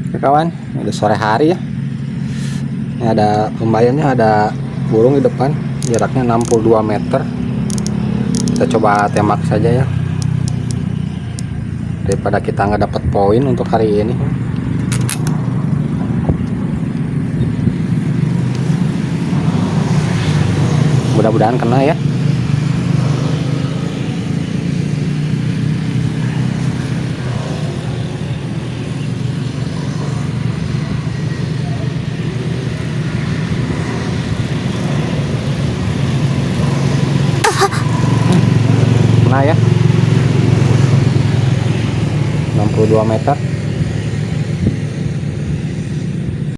Oke kawan, udah sore hari ya. Ini ada lumayannya, ada burung di depan, jaraknya 62 meter. Kita coba tembak saja ya, daripada kita nggak dapat poin untuk hari ini. Mudah-mudahan kena ya. Kena ya, 62 meter.